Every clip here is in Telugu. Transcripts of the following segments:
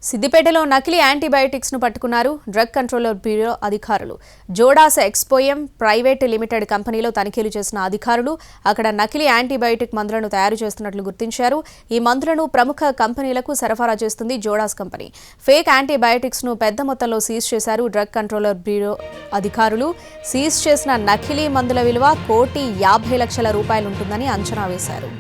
సిద్దిపేటలో నకిలీ యాంటీబయాటిక్స్ ను పట్టుకున్నారు డ్రగ్ కంట్రోలర్ బ్యూరో అధికారులు. జోడాస్ ఎక్స్పోఎం ప్రైవేట్ లిమిటెడ్ కంపెనీలో తనిఖీలు చేసిన అధికారులు అక్కడ నకిలీ యాంటీబయాటిక్ మందులను తయారు చేస్తున్నట్లు గుర్తించారు. ఈ మందులను ప్రముఖ కంపెనీలకు సరఫరా చేస్తుంది జోడాస్ కంపెనీ. ఫేక్ యాంటీబయాటిక్స్ ను పెద్ద మొత్తంలో సీజ్ చేశారు డ్రగ్ కంట్రోలర్ బ్యూరో అధికారులు. సీజ్ చేసిన నకిలీ మందుల విలువ ₹1,50,00,000 ఉంటుందని అంచనా వేశారు.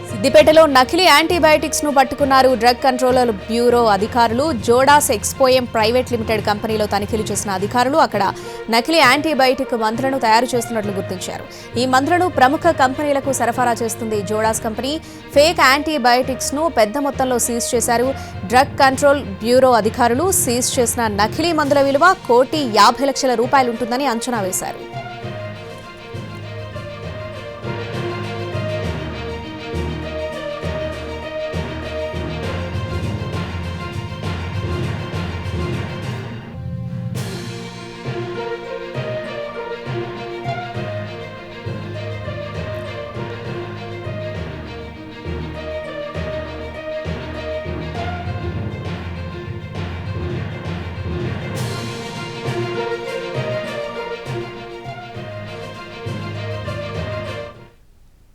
సిద్దిపేటలో నకిలీ యాంటీబయాటిక్స్ ను పట్టుకున్నారు డ్రగ్ కంట్రోలర్ బ్యూరో అధికారులు. జోడాస్ ఎక్స్పోఎం ప్రైవేట్ లిమిటెడ్ కంపెనీలో తనిఖీలు చేసిన అధికారులు అక్కడ నకిలీ యాంటీబయాటిక్ మందులను తయారు చేస్తున్నట్లు గుర్తించారు. ఈ మందులను ప్రముఖ కంపెనీలకు సరఫరా చేస్తుంది జోడాస్ కంపెనీ. ఫేక్ యాంటీబయాటిక్స్ ను పెద్ద మొత్తంలో సీజ్ చేశారు డ్రగ్ కంట్రోల్ బ్యూరో అధికారులు. సీజ్ చేసిన నకిలీ మందుల విలువ ₹1,50,00,000 ఉంటుందని అంచనా వేశారు.